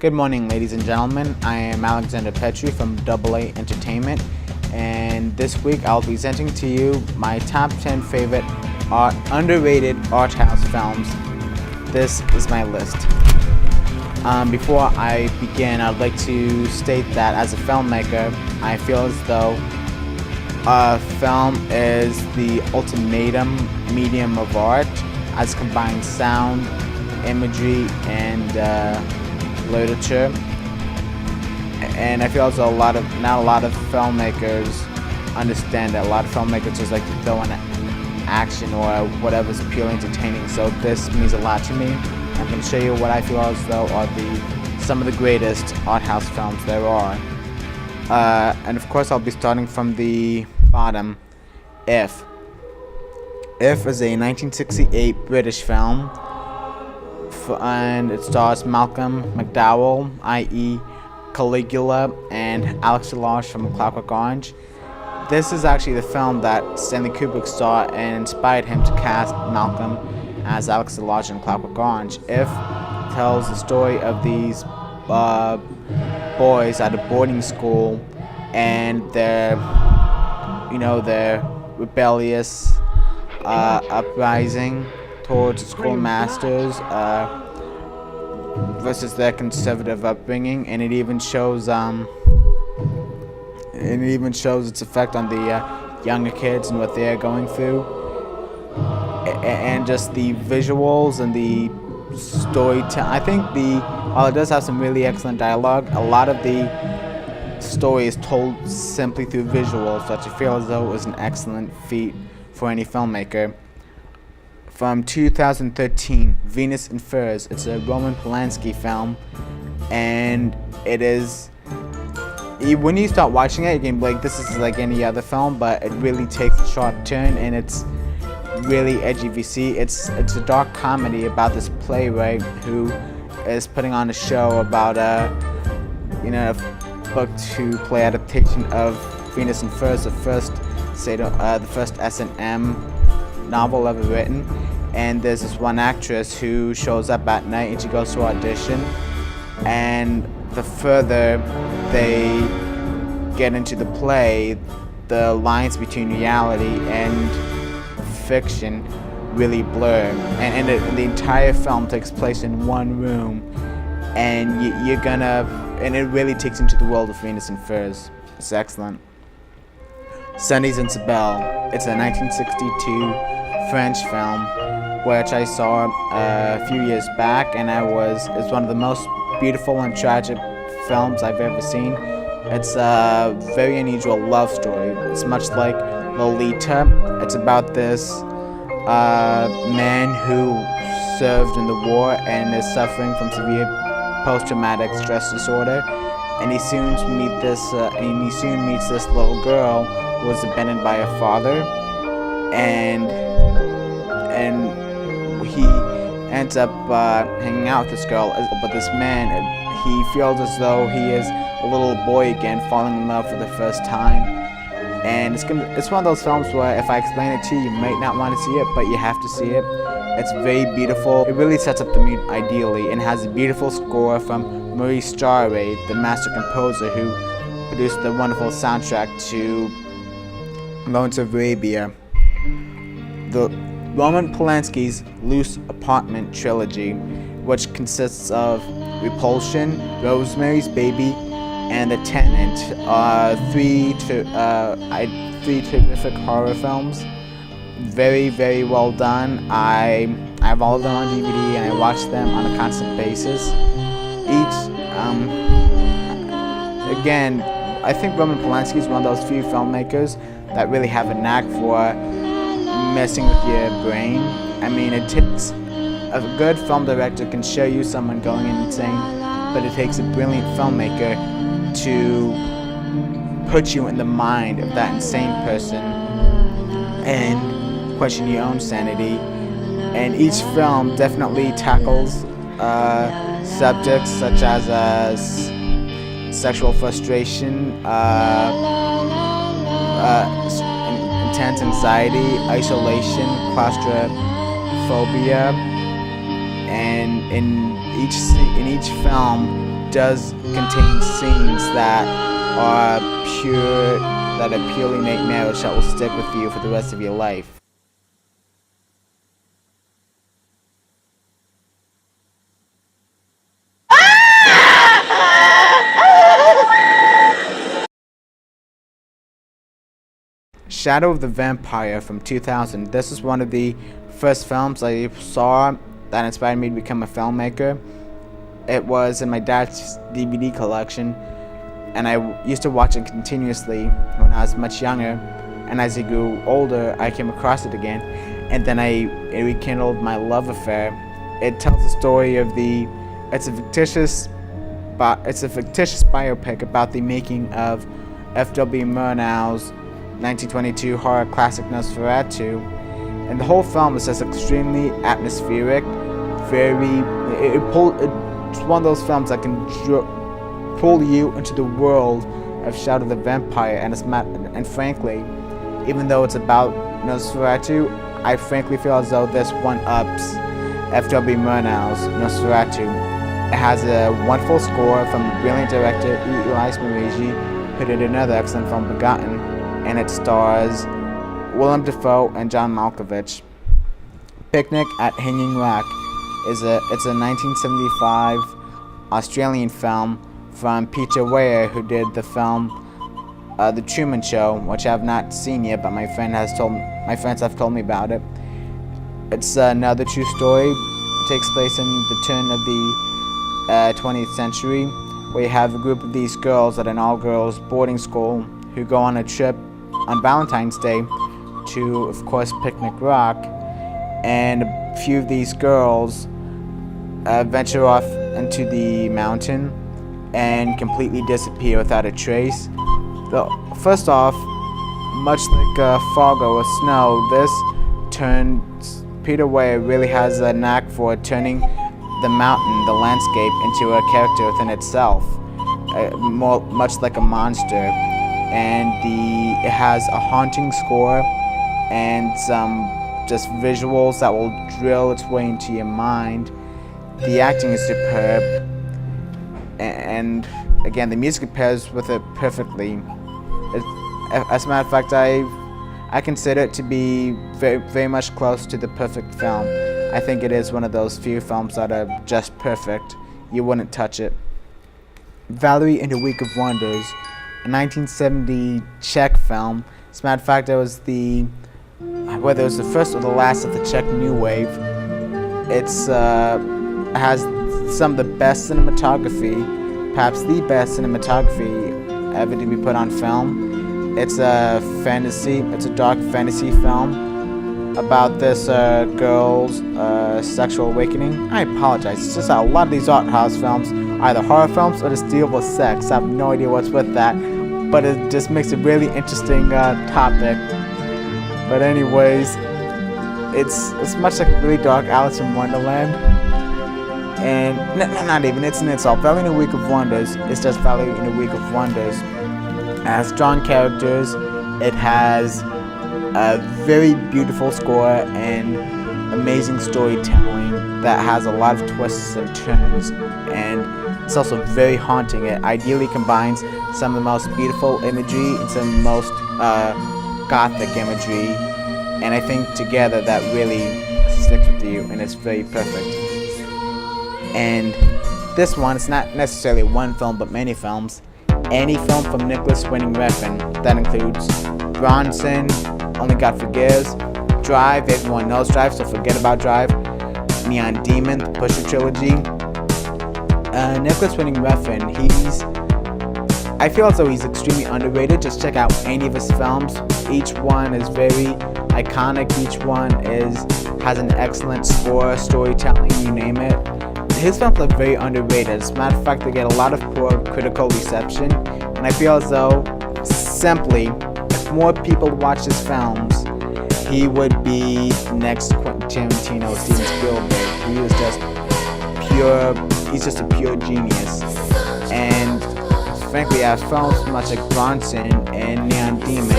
Good morning, ladies and gentlemen. I am Alexander Petrie from AA Entertainment, and this week I'll be presenting to you my top 10 favorite underrated art house films. This is my list. Before I begin, I'd like to state that as a filmmaker, I feel as though film is the ultimatum medium of art, as combines sound, imagery, and literature. And I feel as though not a lot of filmmakers understand that. A lot of filmmakers just like to throw in action or whatever's purely entertaining. So this means a lot to me. I'm going to show you what I feel as though are some of the greatest art house films there are. And of course I'll be starting from the bottom. If is a 1968 British film, and it stars Malcolm McDowell, i.e. Caligula, and Alex DeLarge from Clockwork Orange. This is actually the film that Stanley Kubrick saw and inspired him to cast Malcolm as Alex DeLarge in Clockwork Orange. If tells the story of these boys at a boarding school and their rebellious uprising towards schoolmasters versus their conservative upbringing, and it even shows its effect on the younger kids and what they're going through, and just the visuals and the storytelling. I think while it does have some really excellent dialogue, a lot of the story is told simply through visuals, which I feel as though it was an excellent feat for any filmmaker. From 2013, Venus in Furs. It's a Roman Polanski film, and it is, when you start watching it, you can be like, this is like any other film, but it really takes a sharp turn, and it's really edgy. If you see, it's a dark comedy about this playwright who is putting on a show about a book to play adaptation of Venus in Furs, the first S&M novel ever written. And there's this one actress who shows up at night and she goes to audition, and the further they get into the play, the lines between reality and fiction really blur, and the entire film takes place in one room, and it really takes into the world of Venus in Furs. It's excellent. Sonnys and Belle. It's a 1962 French film, which I saw a few years back, and it's one of the most beautiful and tragic films I've ever seen. It's a very unusual love story. It's much like Lolita. It's about this man who served in the war and is suffering from severe post-traumatic stress disorder, and he soon meets this little girl who was abandoned by her father, and he ends up hanging out with this girl. But this man, he feels as though he is a little boy again, falling in love for the first time. And it's one of those films where if I explain it to you, you might not want to see it, but you have to see it. It's very beautiful. It really sets up the mood ideally, and has a beautiful score from Maurice Jarre, the master composer who produced the wonderful soundtrack to Lawrence of Arabia. The Roman Polanski's Loose Apartment Trilogy, which consists of Repulsion, Rosemary's Baby, and The Tenant, three terrific horror films. Very, very well done. I have all of them on DVD, and I watch them on a constant basis. Again, I think Roman Polanski is one of those few filmmakers that really have a knack for messing with your brain. I mean, it takes a good film director can show you someone going insane, but it takes a brilliant filmmaker to put you in the mind of that insane person and question your own sanity. And each film definitely tackles subjects such as sexual frustration, intense anxiety, isolation, claustrophobia, and in each film does contain scenes that are purely nightmarish that will stick with you for the rest of your life. Shadow of the Vampire from 2000. This is one of the first films I saw that inspired me to become a filmmaker. It was in my dad's DVD collection, and I used to watch it continuously when I was much younger. And as I grew older, I came across it again, and then it rekindled my love affair. It tells the story of it's a fictitious biopic about the making of F.W. Murnau's 1922 horror classic Nosferatu, and the whole film is just extremely atmospheric. It's one of those films that can pull you into the world of Shadow of the Vampire, and frankly, even though it's about Nosferatu, I frankly feel as though this one-ups F.W. Murnau's Nosferatu. It has a wonderful score from the brilliant director Marishi, who did another excellent film, Begotten, and it stars Willem Dafoe and John Malkovich. Picnic at Hanging Rock it's a 1975 Australian film from Peter Weir, who did the film The Truman Show, which I have not seen yet, but my friends have told me about it. It's another true story. It takes place in the turn of the 20th century, where you have a group of these girls at an all-girls boarding school who go on a trip on Valentine's Day to, of course, Picnic Rock, and a few of these girls venture off into the mountain and completely disappear without a trace. First off, much like Fargo or Snow, Peter Weir really has a knack for turning the mountain, the landscape, into a character within itself, much like a monster. And it has a haunting score and some just visuals that will drill its way into your mind. The acting is superb, and again, the music pairs with it perfectly. As a matter of fact, I consider it to be very, very much close to the perfect film. I think it is one of those few films that are just perfect. You wouldn't touch it. Valerie and a Week of Wonders, a 1970 Czech film. As a matter of fact, whether it was the first or the last of the Czech New Wave. It has some of the best cinematography, perhaps the best cinematography ever to be put on film. It's a dark fantasy film about this girl's sexual awakening. I apologize, it's just that a lot of these art house films are either horror films or just deal with sex. I have no idea what's with that, but it just makes a really interesting topic. But anyways, it's much like a really dark Alice in Wonderland. And not even, it's an insult. Valerie in a Week of Wonders is just Valerie in a Week of Wonders. It has strong characters. It has a very beautiful score and amazing storytelling that has a lot of twists and turns, and it's also very haunting. It ideally combines some of the most beautiful imagery and some of the most gothic imagery, and I think together that really sticks with you, and it's very perfect. And this one, it's not necessarily one film, but many films. Any film from Nicholas Winding Refn. That includes Bronson, Only God Forgives, Drive, everyone knows Drive, so forget about Drive, Neon Demon, the Pusher Trilogy. Nicholas Winding Refn, I feel as though he's extremely underrated. Just check out any of his films. Each one is very iconic. Each one has an excellent score, storytelling, you name it. His films are very underrated. As a matter of fact, they get a lot of poor critical reception, and I feel as though simply, if more people watch his films, he would be next Quentin Tarantino, Steven Spielberg. He's just a pure genius. And frankly, films much like Bronson and Neon Demon,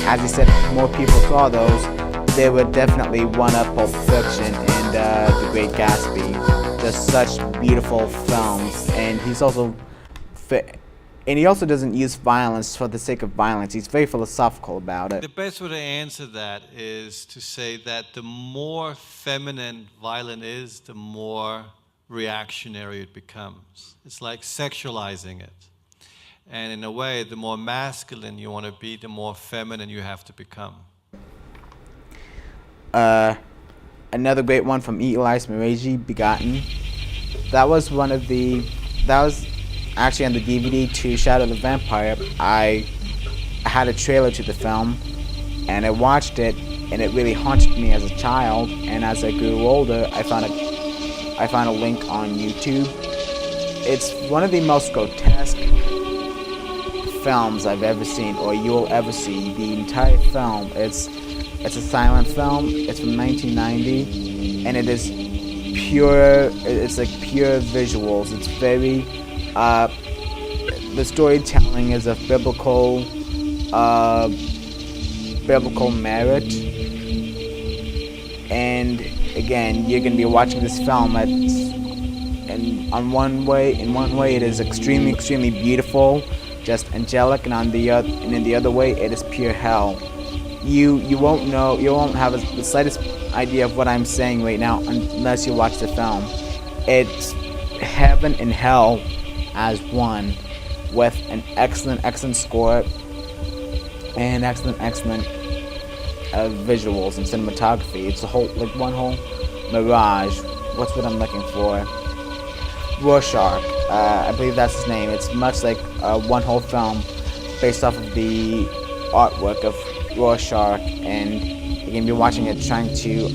as he said, if more people saw those, they would definitely one-up Pulp Fiction and The Great Gatsby. just such beautiful films, and he also doesn't use violence for the sake of violence. He's very philosophical about it. The best way to answer that is to say that the more feminine violent is, the more reactionary it becomes. It's like sexualizing it. And in a way, the more masculine you want to be, the more feminine you have to become. Another great one from Eli's Marishi Begotten. That was actually on the DVD to Shadow the Vampire. I had a trailer to the film, and I watched it, and it really haunted me as a child. And as I grew older, I found a link on YouTube. It's one of the most grotesque films I've ever seen, or you'll ever see. The entire film, it's a silent film. It's from 1990, and it is pure. It's like pure visuals. It's very. The storytelling is of biblical merit, and again, you're gonna be watching this film. In one way, it is extremely beautiful, just angelic, and in the other way, it is pure hell. You won't have the slightest idea of what I'm saying right now unless you watch the film. It's heaven and hell as one, with an excellent score and excellent visuals and cinematography. It's one whole mirage. What's what I'm looking for? Rorschach, I believe that's his name. It's much like one whole film based off of the artwork of Rorschach, and you're going to be watching it trying to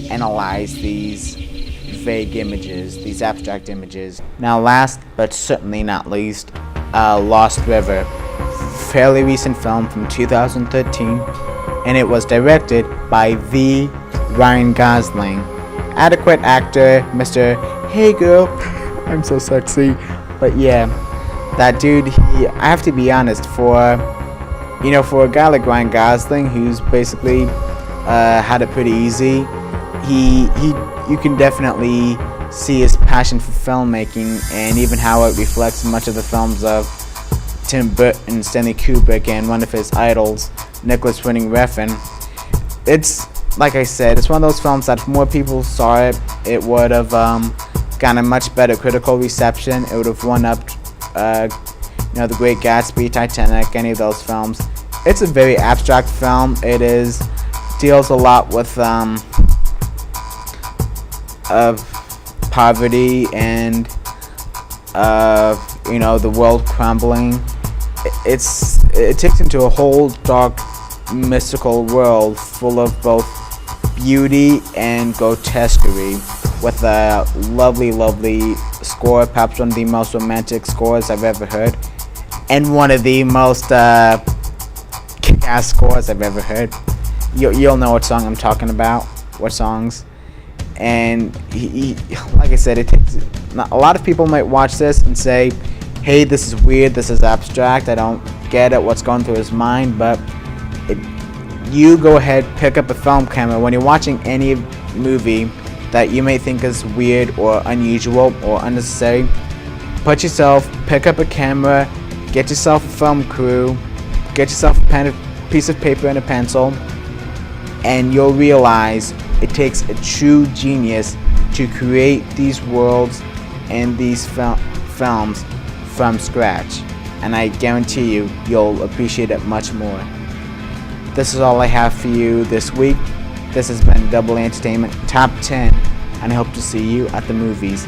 analyze these vague images, these abstract images. Now last but certainly not least, Lost River. Fairly recent film from 2013, and it was directed by the Ryan Gosling. Adequate actor, Mr. Hey Girl, I'm so sexy. But yeah, that dude, I have to be honest, for a guy like Ryan Gosling, who's basically had it pretty easy, you can definitely see his passion for filmmaking, and even how it reflects in much of the films of Tim Burton, Stanley Kubrick, and one of his idols, Nicholas Winding Refn. It's, like I said, it's one of those films that if more people saw it, it would have gotten a much better critical reception. It would have won up, The Great Gatsby, Titanic, any of those films. It's a very abstract film. It deals a lot with of poverty and the world crumbling. It takes into a whole dark, mystical world full of both beauty and grotesquerie, with a lovely score, perhaps one of the most romantic scores I've ever heard, and one of the most kick-ass scores I've ever heard. You'll know what song I'm talking about, what songs. And he like I said, a lot of people might watch this and say, hey, this is weird, this is abstract, I don't get it, what's going through his mind. But you go ahead, pick up a film camera when you're watching any movie that you may think is weird or unusual or unnecessary. Pick up a camera, get yourself a film crew, get yourself a piece of paper and a pencil, and you'll realize it takes a true genius to create these worlds and these films from scratch, and I guarantee you'll appreciate it much more. This is all I have for you this week. This has been Double A Entertainment Top 10, and I hope to see you at the movies.